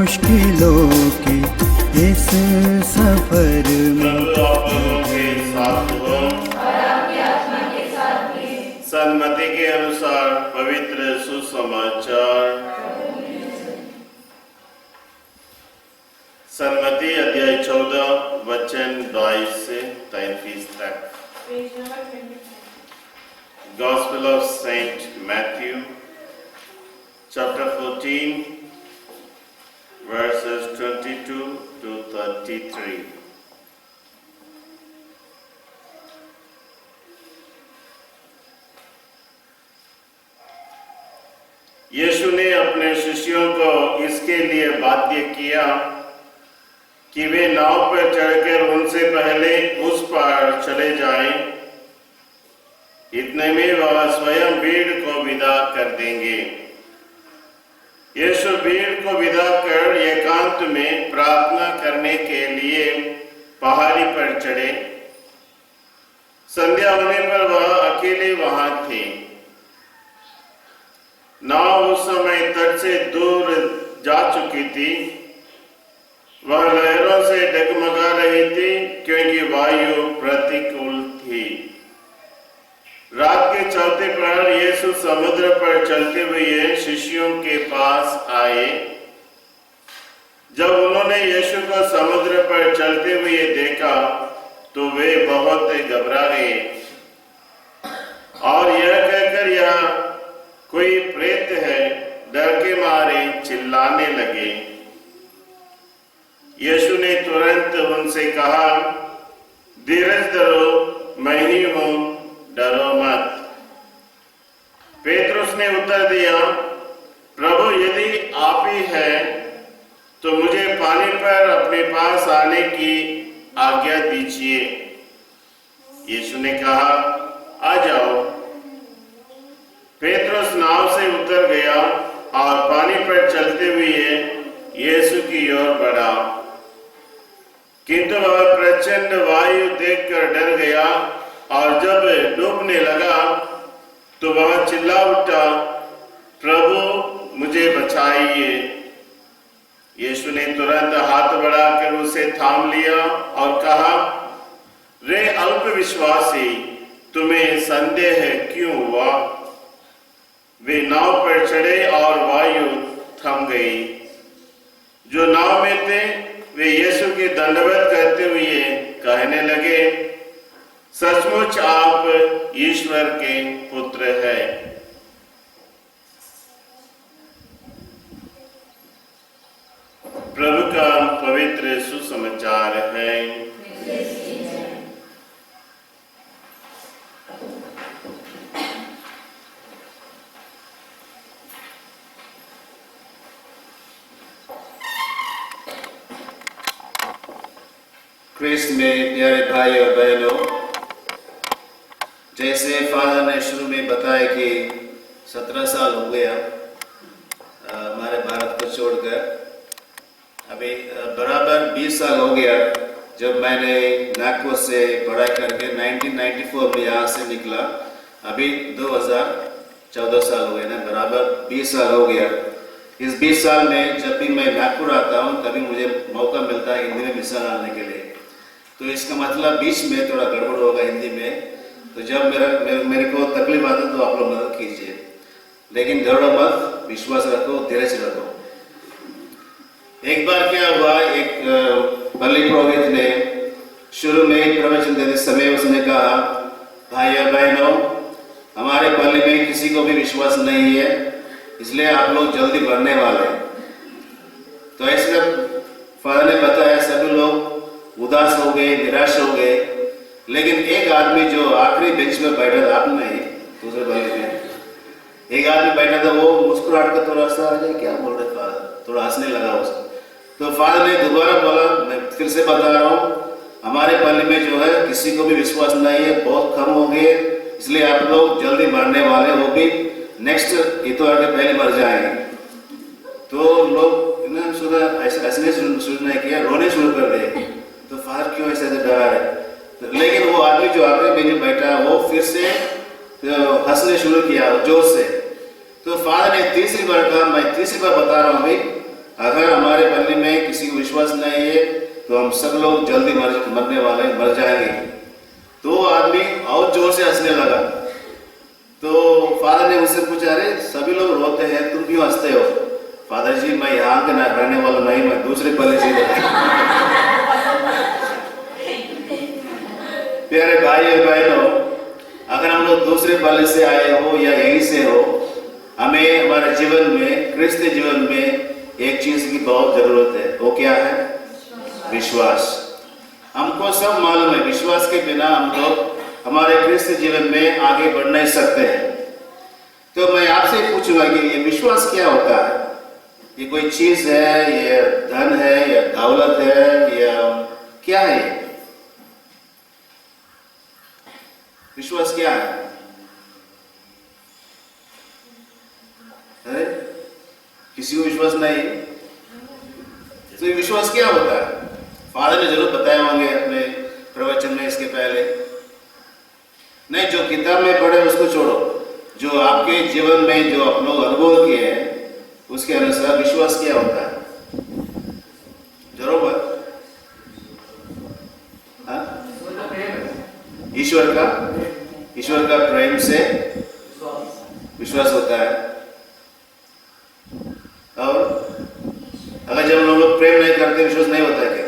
मुश्किलों के इस सफर में सन्मति के अनुसार पवित्र सुसमाचार। सन्मति अध्याय 14 वचन 22 से 33 तक। Gospel of Saint Matthew, chapter 14, verses 22 to 33. यीशु ने अपने शिष्यों को इसके लिए बाध्य किया कि वे नाव पर चढ़कर उनसे पहले उस पार चले जाएं। इतने में वह स्वयं भीड़ को विदा कर देंगे। यीशु भीड़ को विदा कर एकांत में प्रार्थना करने के लिए पहाड़ी पर चढ़े। संध्या होने पर वह अकेले वहां थे। नाव उस समय तट से दूर जा चुकी थी। वह लहरों से डगमगा रही थी क्योंकि वायु प्रतिकूल थी। रात के चौथे पहर यीशु समुद्र पर चलते हुए शिष्यों के पास आए। जब उन्होंने यीशु को समुद्र पर चलते हुए देखा तो वे बहुत घबरा गए और यह कहकर यह कोई प्रेत है, डर के मारे चिल्लाने लगे। यीशु ने तुरंत उनसे कहा, धीरज धरो, मैं ही हूं, डरो मत। पेतरुस ने उत्तर दिया, प्रभु यदि आप ही हैं तो मुझे पानी पर अपने पास आने की आज्ञा दीजिए। यीशु ने कहा, आ जाओ। पेतरुस नाव से उतर गया और पानी पर चलते हुए यीशु की ओर बढ़ा, किंतु वह प्रचंड वायु देखकर डर गया और जब डूबने लगा तो वह चिल्ला उठा, प्रभु मुझे बचाइए। यीशु ने तुरंत हाथ बढ़ाकर उसे थाम लिया और कहा, रे अल्प विश्वासी, तुम्हें संदेह क्यों हुआ? वे नाव पर चढ़े और वायु थम गई। जो नाव में थे वे यीशु की दंडवत करते हुए कहने लगे, सचमुच आप ईश्वर के पुत्र हैं। प्रभु का पवित्र सुसमाचार है। क्रिस्त में प्यारे भाई और बहनों, जैसे फादर ने शुरू में बताया कि 17 साल हो गया हमारे भारत को छोड़कर। अभी बराबर 20 साल हो गया जब मैंने नागपुर से पढ़ाई करके 1994 में यहाँ से निकला। अभी 2014 साल हो गए ना, बराबर 20 साल हो गया। इस 20 साल में जब भी मैं नागपुर आता हूँ तभी मुझे मौका मिलता है हिंदी में मिसाल आने के लिए। तो इसका मतलब बीच में थोड़ा गड़बड़ होगा हिंदी में, तो जब मेरे को तकलीफ आता तो आप लोग मदद कीजिए, लेकिन डरो मत, विश्वास रखो, धीरज रखो। एक बार क्या हुआ, एक पल्ली पुरोहित ने शुरू में प्रवचन देते समय उसने कहा, भाई और बहनों, हमारे पल्ली में किसी को भी विश्वास नहीं है, इसलिए आप लोग जल्दी बढ़ने वाले हैं। तो ऐसे फादर ने बताया सभी लोग उदास हो गए, निराश हो गए, लेकिन एक आदमी जो आखिरी बेंच में बैठा था, आप नहीं, दूसरे पल्ली में एक आदमी बैठा था, वो मुस्कुराहट का थोड़ा सा क्या बोल रहे फादर, थोड़ा हंसने लगा उसको। तो फादर ने दोबारा बोला, मैं फिर से बता रहा हूँ, हमारे पल्ली में जो है किसी को भी विश्वास नहीं है, बहुत कम हो गए, इसलिए आप लोग जल्दी मरने वाले, वो भी नेक्स्ट इतवार के पहले मर जाएंगे। तो लोग ऐसे हंसने शुरू नहीं किया, रोने शुरू कर दिए। तो फादर क्यों ऐसे डरा है? लेकिन वो आदमी जो आगे में बैठा वो फिर से हंसने शुरू किया जोर से। तो फादर ने तीसरी बार कहा, मैं तीसरी बार बता रहा हूँ भाई, अगर हमारे पल्ली में किसी को विश्वास नहीं है तो हम सब लोग जल्दी मरने वाले, मर जाएंगे। तो आदमी और जोर से हंसने लगा। तो फादर ने मुझसे पूछा, अरे सभी लोग रोते हैं, तुम क्यों हंसते हो? फादर जी, मैं यहाँ के रहने वाला नहीं, मैं दूसरे पल्ले से प्यारे भाई और बहनों, अगर हम लोग दूसरे पल्ले से आए हो या यहीं से हो, हमें हमारे जीवन में, क्रिस्तीय जीवन में एक चीज की बहुत जरूरत है। वो क्या है? विश्वास। हमको सब मालूम है, विश्वास के बिना हम लोग हमारे क्रिस्तीय जीवन में आगे बढ़ नहीं सकते हैं। तो मैं आपसे पूछूंगा कि ये विश्वास क्या होता है? ये कोई चीज है, ये धन है, या दौलत है, या क्या है? विश्वास क्या है? अरे किसी को विश्वास नहीं, तो ये विश्वास क्या होता है? फादर ने जरूर बताए होंगे अपने प्रवचन में इसके पहले। नहीं, जो किताब में पढ़े उसको छोड़ो, जो आपके जीवन में जो आप लोग अनुभव किए हैं उसके अनुसार विश्वास क्या होता है? जरूर बात। ईश्वर का प्रेम से विश्वास होता है। और अगर जब हम लोग प्रेम नहीं करते, विश्वास नहीं होता है क्या?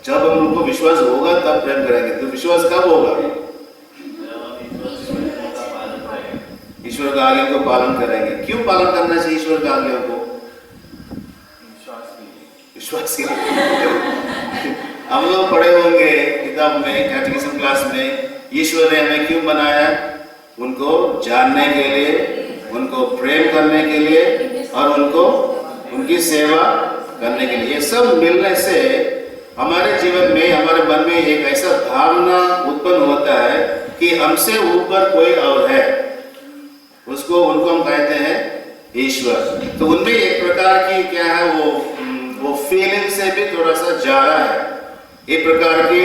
जब हम लोग को विश्वास होगा तब प्रेम करेंगे। तो विश्वास कब होगा? ईश्वर का आज्ञा को पालन करेंगे। क्यों पालन करना चाहिए ईश्वर का आज्ञा को? विश्वास के लिए। हम लोग पढ़े होंगे किताब में, कैटेकिज्म क्लास में, ईश्वर ने हमें क्यों बनाया? उनको जानने के लिए, उनको प्रेम करने के लिए और उनको उनकी सेवा करने के लिए। ये सब मिलने से हमारे जीवन में, हमारे मन में एक ऐसा भावना उत्पन्न होता है कि हमसे ऊपर कोई और है, उनको हम कहते हैं ईश्वर। तो उनमें एक प्रकार की क्या है, वो फीलिंग से भी थोड़ा सा ज्यादा है, एक प्रकार की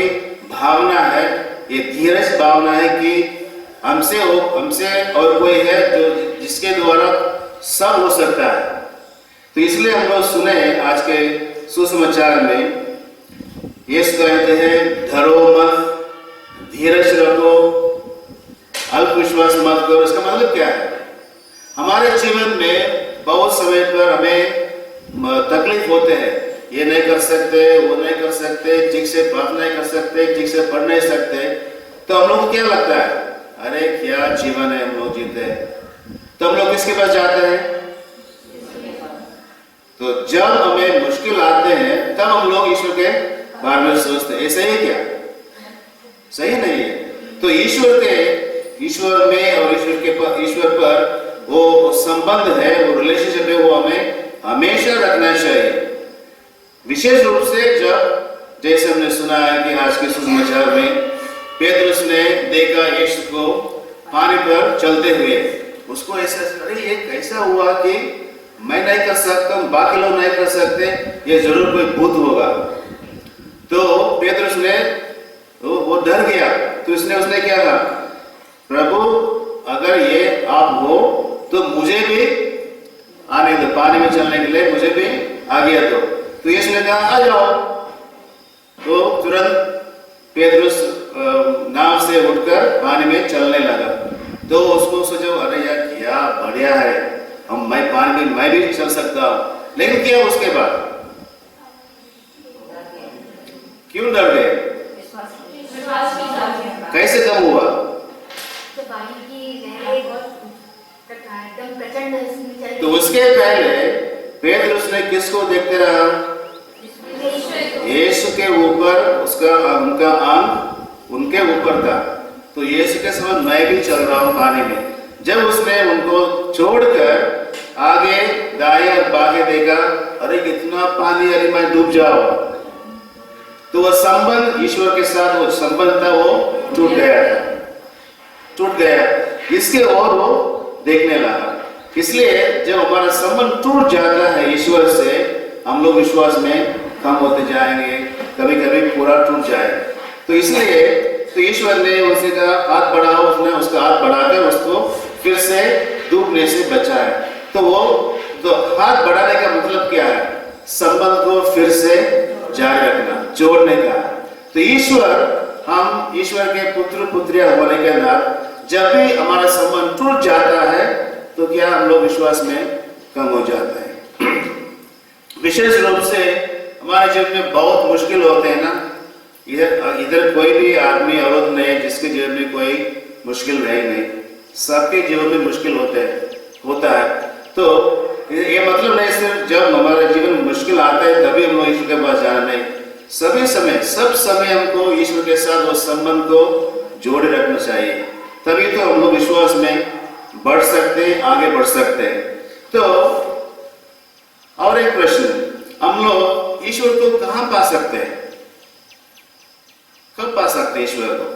भावना है, ये धीरज भावना है कि हमसे और कोई है जो जिसके द्वारा सब हो सकता है। तो इसलिए हम लोग सुने आज के सुसमाचार में यीशु कहते हैं, डरो मत, धीरज रखो, अल्प विश्वास मत करो। इसका मतलब क्या है? हमारे जीवन में बहुत समय पर हमें तकलीफ होते हैं, ये नहीं कर सकते, वो नहीं कर सकते, ठीक से प्रार्थना नहीं कर सकते, ठीक से पढ़ नहीं सकते। तो हम लोग को क्या लगता है? अरे क्या जीवन है, हम लोग जीते हैं। तो हम लोग किसके पास जाते हैं? तो जब हमें मुश्किल आते हैं तब हम लोग ईश्वर के बारे में सोचते हैं। ऐसा ही क्या? सही नहीं है। तो ईश्वर में और ईश्वर पर वो संबंध है, वो रिलेशनशिप है, वो हमें हमेशा रखना चाहिए। विशेष रूप से जब, जैसे हमने सुना है कि आज के सुसमाचार में पेतरुस ने देखा यीशु को पानी पर चलते हुए, उसको ऐसा, अरे ये कैसा हुआ कि मैं नहीं कर सकता, बाकी लोग नहीं कर सकते, ये जरूर कोई भूत होगा। तो पेतरुस ने वो डर गया। तो उसने क्या कहा? प्रभु, अगर ये आप हो तो मुझे भी आने दो, पानी में चलने के लिए मुझे भी आज्ञा दो। तो यीशु ने कहा, आ जाओ। तो तुरंत पेतरुस नाव से उठकर पानी में चलने लगा। तो उसको सोचो, अरे यार क्या बढ़िया है, मैं पानी में मैं भी चल सकता हूँ। लेकिन क्या उसके बाद? क्यों डर गए? कैसे कम हुआ? तो उसके पहले पेतरुस ने किसको देखते रहा? यीशु के ऊपर, उनका आंख उनके ऊपर था। तो यीशु के समय मैं भी चल रहा हूँ पानी में। जब उसने उनको छोड़कर आगे दाएं और बाएं देखा, अरे कितना पानी, अरे मैं डूब जाऊं। तो वह संबंध ईश्वर के साथ, वो संबंध था, वो टूट गया। इसके और वो देखने लगा। इसलिए जब हमारा संबंध टूट जाता है ईश्वर से, हम लोग विश्वास में कम होते जाएंगे, कभी कभी पूरा टूट जाएगा। तो इसलिए तो ईश्वर ने उसे का हाथ बढ़ाओ, उसने उसका हाथ बढ़ाकर उसको फिर से डूबने से बचाए। तो वो तो हाथ बढ़ाने का मतलब क्या है? संबंध को फिर से जारी रखना, जोड़ने का। तो हम ईश्वर के पुत्र पुत्रियां होने के नाते जब भी हमारा संबंध टूट जाता है तो क्या हम लोग विश्वास में कम हो जाते हैं। विशेष रूप से हमारे जीवन में बहुत मुश्किल होते हैं ना। इधर कोई भी आदमी औरत नहीं जिसके जीवन में कोई मुश्किल रही नहीं, सबके जीवन में मुश्किल होता है। तो ये मतलब नहीं सिर्फ जब हमारे जीवन में मुश्किल आता है तभी हम लोग ईश्वर के पास जाना, नहीं, सभी समय, सब समय हमको ईश्वर के साथ उस संबंध को जोड़े रखना चाहिए, तभी तो हम लोग विश्वास में बढ़ सकते हैं, आगे बढ़ सकते हैं। तो और एक प्रश्न, हम लोग ईश्वर को कहाँ पा सकते हैं? कब पा सकते हैं ईश्वर को?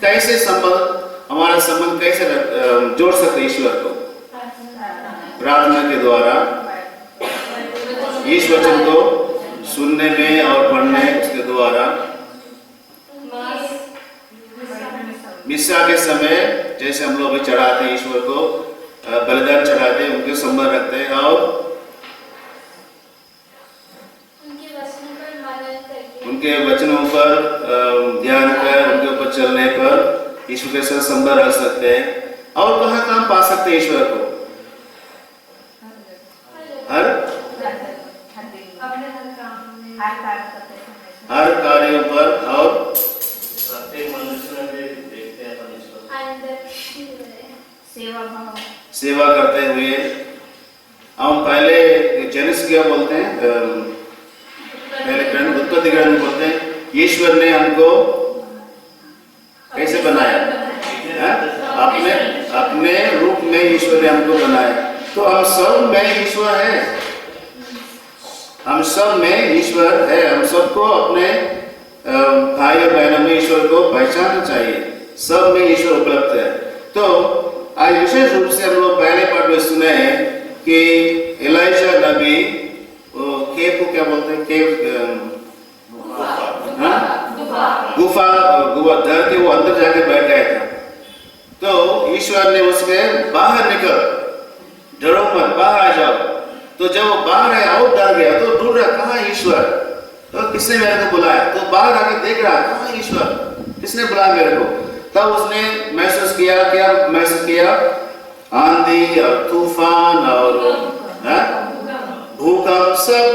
कैसे हमारा संबंध कैसे जोड़ सकते हैं ईश्वर को? प्रार्थना के द्वारा, ईश्वर वचन को सुनने में और पढ़ने उसके द्वारा, मिस्सा के समय जैसे हम लोग भी चढ़ाते हैं ईश्वर को, बलिदान चढ़ाते हैं, उनके संबंध रखते हैं, और उनके वचनों पर ध्यान कर, उनके ऊपर चलने पर ईश्वर के साथ संबंध रख सकते हैं। और कहाँ पा सकते हैं ईश्वर को? हर कार्यों पर, और प्रत्येक मनुष्य में भी देखते हैं अपन ईश्वर सेवा करते हुए। हम पहले जेनेसिस क्या बोलते हैं, पहले ग्रंथ, उत्पत्ति ग्रंथ बोलते हैं, ईश्वर ने हमको कैसे बनाया? अपने रूप में ईश्वर ने हमको बनाया। तो हम सब में ईश्वर है, हम सब में ईश्वर है। हम सबको अपने भाई और बहनों में ईश्वर को पहचानना चाहिए, सब में ईश्वर उपलब्ध है। तो आज विशेष रूप से हम लोग पहले पाठ में सुने हैं कि एलिशा नबी केव को क्या बोलते हैं, गुफा धर के वो अंदर जाके बैठ गया था। तो ईश्वर ने उसके बाहर निकल, डरो मत, बाहर आ जाओ। तो जब वो बाहर आया, और डर गया, तो ढूंढ रहा कहाँ ईश्वर, तो किसने मेरे को बुलाया? तो बाहर आके देख रहा कहाँ ईश्वर, किसने बुलाया मेरे को? तब उसने महसूस किया, क्या महसूस किया? आंधी और तूफान और भूकंप सब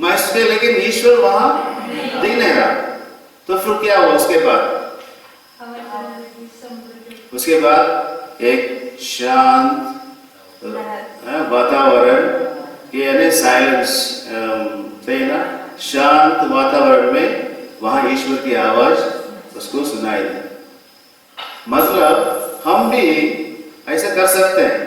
महसूस किया, लेकिन ईश्वर वहां दिख नहीं रहा। तो फिर क्या हुआ? उसके बाद एक शांत वातावरण, यानी साइलेंस थे ना, शांत वातावरण में वहां ईश्वर की आवाज उसको सुनाई दी। मतलब हम भी ऐसा कर सकते हैं।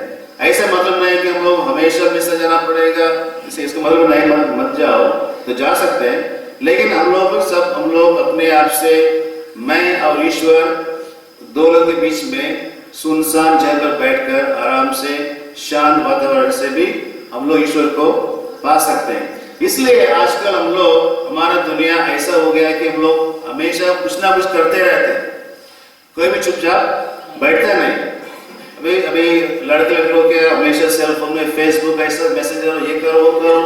ऐसा मतलब नहीं कि हम लोग हमेशा मिस्सा जाना पड़ेगा, इसका मतलब नहीं मत जाओ, तो जा सकते हैं। लेकिन हम लोग अपने आप से, मैं और ईश्वर दोनों के बीच में सुनसान जगह पर बैठकर आराम से, शांत वातावरण से भी हम लोग ईश्वर को पा सकते हैं। इसलिए आजकल हम लोग, हमारा दुनिया ऐसा हो गया है कि हम लोग हमेशा कुछ ना कुछ करते रहते हैं, कोई भी चुपचाप बैठता नहीं। अभी लड़के लोग के हमेशा सेल फोन में फेसबुक ऐसा मैसेज करो, ये करो, वो करो,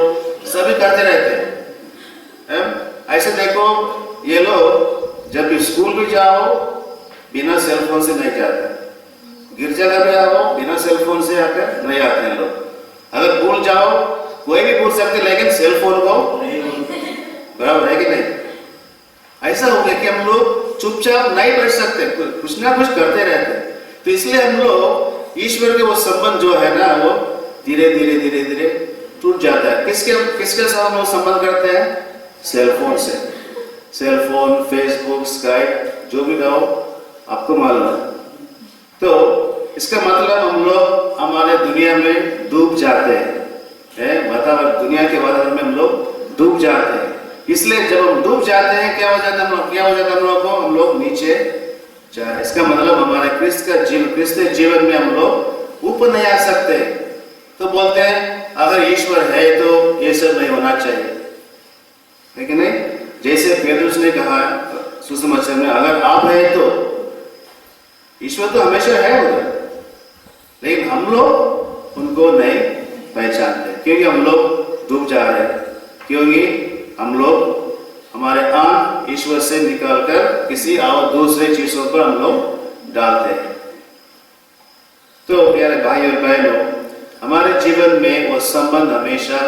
सभी करते रहते हैं। ऐसे देखो, ये लोग जब भी स्कूल भी जाओ बिना सेल फोन से नहीं जाते, गिरजाघर में आओ बिना सेल फोन से आकर नहीं आते हैं लोग। अगर भूल जाओ, कोई भी भूल सकते, लेकिन सेल फोन को बराबर है कि नहीं? ऐसा हो गया कि हम लोग चुपचाप नहीं बैठ सकते, कुछ ना कुछ करते रहते हैं। तो इसलिए हम लोग ईश्वर के वो संबंध जो है ना, वो धीरे धीरे टूट जाता है। किसके साथ हम लोग संबंध करते हैं? सेलफोन से। सेलफोन, फेसबुक, स्काइप, जो भी कहो आपको मालूम है। तो इसका मतलब हम लोग हमारे दुनिया में डूब जाते हैं, वातावरण, दुनिया के वातावरण में हम लोग डूब जाते हैं। इसलिए जब हम डूब जाते हैं, क्या हो जाता है हम लोग को? हम लोग नीचे जा रहे हैं। इसका मतलब हमारे क्रिस्त जीवन में हम लोग ऊपर नहीं आ सकते। तो बोलते हैं अगर ईश्वर है तो ये सब नहीं होना चाहिए, लेकिन नहीं, जैसे पेतरुस ने कहा सुसमाचार में, अगर आप है तो ईश्वर तो हमेशा है उधर, लेकिन हम लोग उनको नहीं पहचानते, क्योंकि हम लोग डूब जा रहे हैं, क्योंकि हम लोग हमारे आंख ईश्वर से निकालकर किसी और दूसरे चीजों पर हम लोग डालते हैं। तो प्यारे भाई और बहनों, हमारे जीवन में वो संबंध हमेशा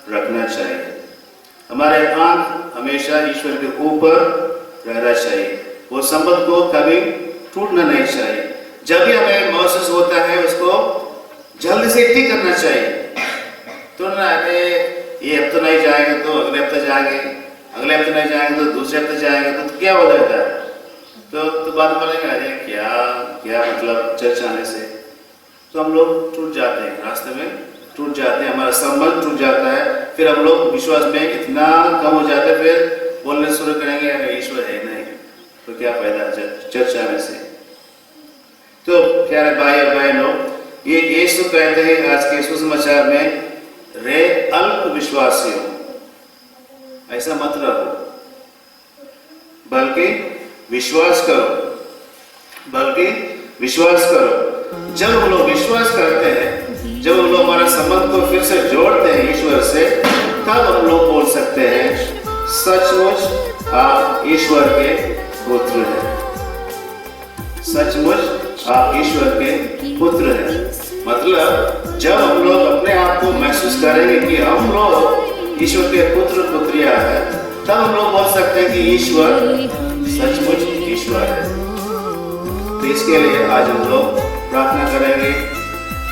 रखना चाहिए। हमारे आंख हमेशा ईश्वर के ऊपर रहना चाहिए, वो संबंध को कभी टूटना नहीं चाहिए। जब भी हमें महसूस होता है उसको जल्दी से ठीक करना चाहिए। तो ना अरे ये हफ्ते नहीं जाएंगे तो अगले हफ्ते जाएंगे, अगले हफ्ते नहीं जाएंगे तो दूसरे हफ्ते जाएंगे, तो क्या हो जाता है? तो बात बोलेंगे अरे क्या क्या मतलब चर्च आने से, तो हम लोग टूट जाते हैं, रास्ते में टूट जाते हैं, हमारा संबंध टूट जाता है। फिर हम लोग विश्वास में इतना कम हो जाते हैं, फिर बोलने शुरू करेंगे अरे ईश्वर है नहीं, तो क्या फायदा चर्च आने से। तो प्यारे भाई और बहनों, ये यीशु कहते हैं आज के सुसमाचार में, रे अल्प विश्वासियों, ऐसा मत रहो, बल्कि विश्वास करो, बल्कि विश्वास करो। जब हम लोग विश्वास करते हैं, जब हम लोग हमारे संबंध को फिर से जोड़ते हैं ईश्वर से, तब हम लोग बोल सकते हैं सचमुच आप ईश्वर के पुत्र हैं, सचमुच आप ईश्वर के पुत्र हैं। मतलब जब हम लोग अपने आप को महसूस करेंगे कि हम लोग ईश्वर के पुत्र पुत्रियां हैं, तब हम लोग बोल सकते हैं कि ईश्वर सचमुच ईश्वर है। तो इसके लिए आज हम लोग प्रार्थना करेंगे,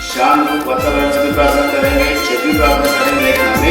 शांत वातावरण से भी प्रार्थना करेंगे, छठी प्रार्थना करेंगे, लेकिन